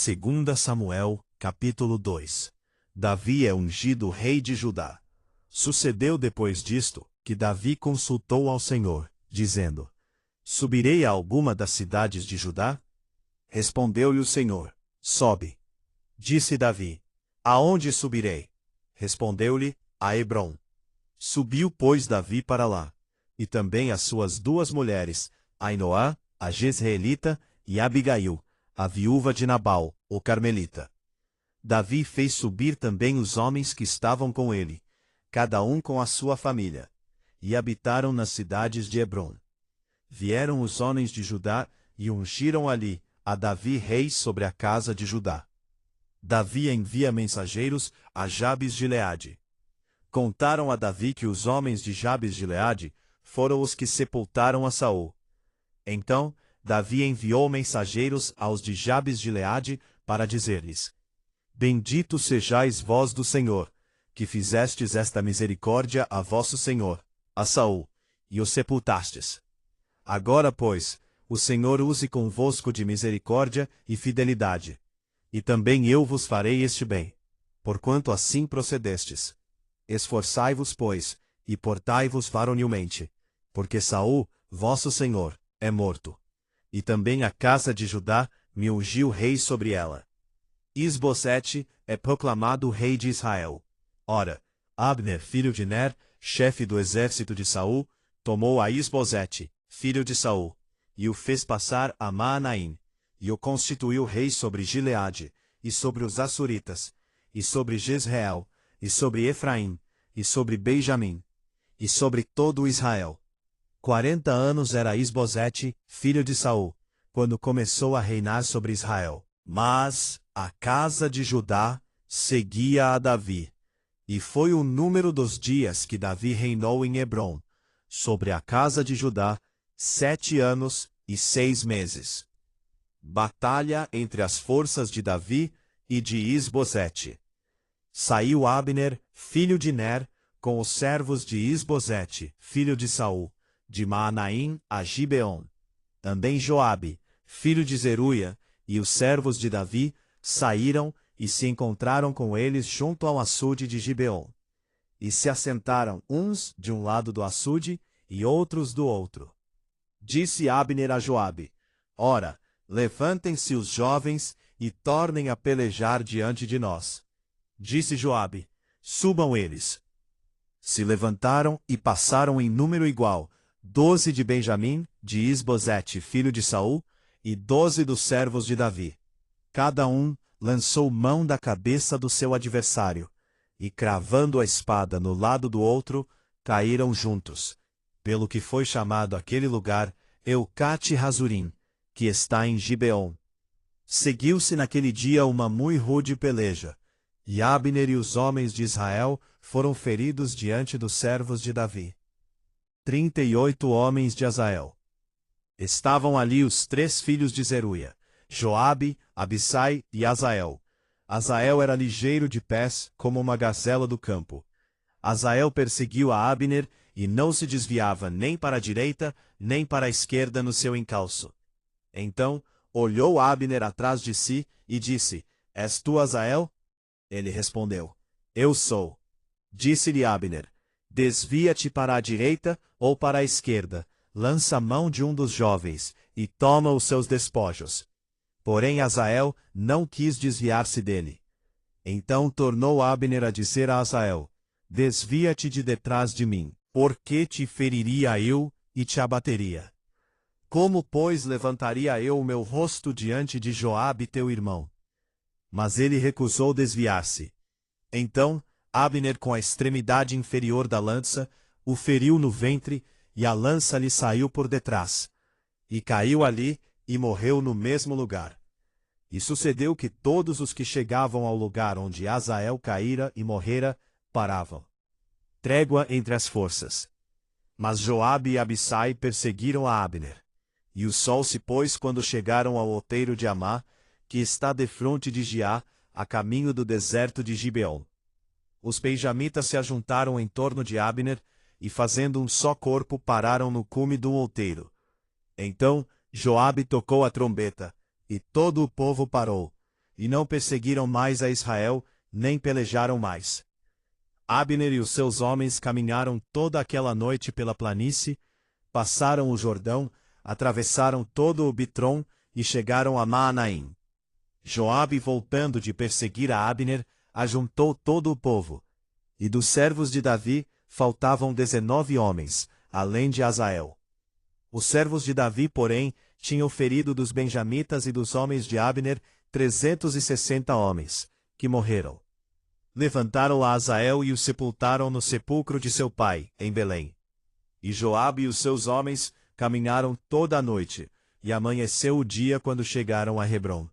2 Samuel, capítulo 2. Davi é ungido rei de Judá. Sucedeu depois disto, que Davi consultou ao Senhor, dizendo: Subirei a alguma das cidades de Judá? Respondeu-lhe o Senhor: Sobe. Disse Davi: Aonde subirei? Respondeu-lhe: A Hebrom. Subiu, pois, Davi para lá, e também as suas duas mulheres, Ainoá, a Jezreelita, e Abigail, a viúva de Nabal, o carmelita. Davi fez subir também os homens que estavam com ele, cada um com a sua família, e habitaram nas cidades de Hebrom. Vieram os homens de Judá e ungiram ali a Davi rei sobre a casa de Judá. Davi envia mensageiros a Jabes de Gileade. Contaram a Davi que os homens de Jabes de Gileade foram os que sepultaram a Saul. Então Davi enviou mensageiros aos de Jabes de Gileade para dizer-lhes: Bendito sejais vós do Senhor, que fizestes esta misericórdia a vosso senhor, a Saul, e o sepultastes. Agora, pois, o Senhor use convosco de misericórdia e fidelidade, e também eu vos farei este bem, porquanto assim procedestes. Esforçai-vos, pois, e portai-vos varonilmente, porque Saul, vosso senhor, é morto. E também a casa de Judá me ungiu rei sobre ela. Isbosete é proclamado rei de Israel. Ora, Abner, filho de Ner, chefe do exército de Saul, tomou a Isbosete, filho de Saul, e o fez passar a Maanaim, e o constituiu rei sobre Gileade, e sobre os Assuritas, e sobre Jezreel, e sobre Efraim, e sobre Benjamim, e sobre todo Israel. 40 anos era Isbosete, filho de Saul, quando começou a reinar sobre Israel. Mas a casa de Judá seguia a Davi, e foi o número dos dias que Davi reinou em Hebrom, sobre a casa de Judá, 7 anos e 6 meses. Batalha entre as forças de Davi e de Isbosete. Saiu Abner, filho de Ner, com os servos de Isbosete, filho de Saul, de Maanaim a Gibeon. Também Joabe, filho de Zeruia, e os servos de Davi saíram e se encontraram com eles junto ao açude de Gibeon. E se assentaram uns de um lado do açude e outros do outro. Disse Abner a Joabe: Ora, levantem-se os jovens e tornem a pelejar diante de nós. Disse Joabe: Subam eles. Se levantaram e passaram em número igual, 12 de Benjamim, de Isbosete, filho de Saul, e 12 dos servos de Davi. Cada um lançou mão da cabeça do seu adversário, e cravando a espada no lado do outro, caíram juntos, pelo que foi chamado aquele lugar Eucate Razurim, que está em Gibeon. Seguiu-se naquele dia uma muito rude peleja, e Abner e os homens de Israel foram feridos diante dos servos de Davi. 38 homens de Azael. Estavam ali os 3 filhos de Zeruia, Joabe, Abissai e Azael. Azael era ligeiro de pés, como uma gazela do campo. Azael perseguiu a Abner e não se desviava nem para a direita, nem para a esquerda no seu encalço. Então olhou Abner atrás de si e disse: És tu Azael? Ele respondeu: Eu sou. Disse-lhe Abner: Desvia-te para a direita ou para a esquerda, lança a mão de um dos jovens, e toma os seus despojos. Porém Azael não quis desviar-se dele. Então tornou Abner a dizer a Azael: Desvia-te de detrás de mim, porque te feriria eu e te abateria. Como, pois, levantaria eu o meu rosto diante de Joabe teu irmão? Mas ele recusou desviar-se. Então Abner, com a extremidade inferior da lança, o feriu no ventre, e a lança lhe saiu por detrás. E caiu ali, e morreu no mesmo lugar. E sucedeu que todos os que chegavam ao lugar onde Azael caíra e morrera, paravam. Trégua entre as forças. Mas Joabe e Abissai perseguiram a Abner. E o sol se pôs quando chegaram ao outeiro de Amá, que está defronte de Giá, a caminho do deserto de Gibeon. Os benjamitas se ajuntaram em torno de Abner, e fazendo um só corpo pararam no cume do outeiro. Então Joabe tocou a trombeta, e todo o povo parou, e não perseguiram mais a Israel, nem pelejaram mais. Abner e os seus homens caminharam toda aquela noite pela planície, passaram o Jordão, atravessaram todo o Bitrom e chegaram a Maanaim. Joabe, voltando de perseguir a Abner, ajuntou todo o povo. E dos servos de Davi faltavam 19 homens, além de Asael. Os servos de Davi, porém, tinham ferido dos benjamitas e dos homens de Abner 360 homens, que morreram. Levantaram a Asael e o sepultaram no sepulcro de seu pai, em Belém. E Joabe e os seus homens caminharam toda a noite, e amanheceu o dia quando chegaram a Hebrom.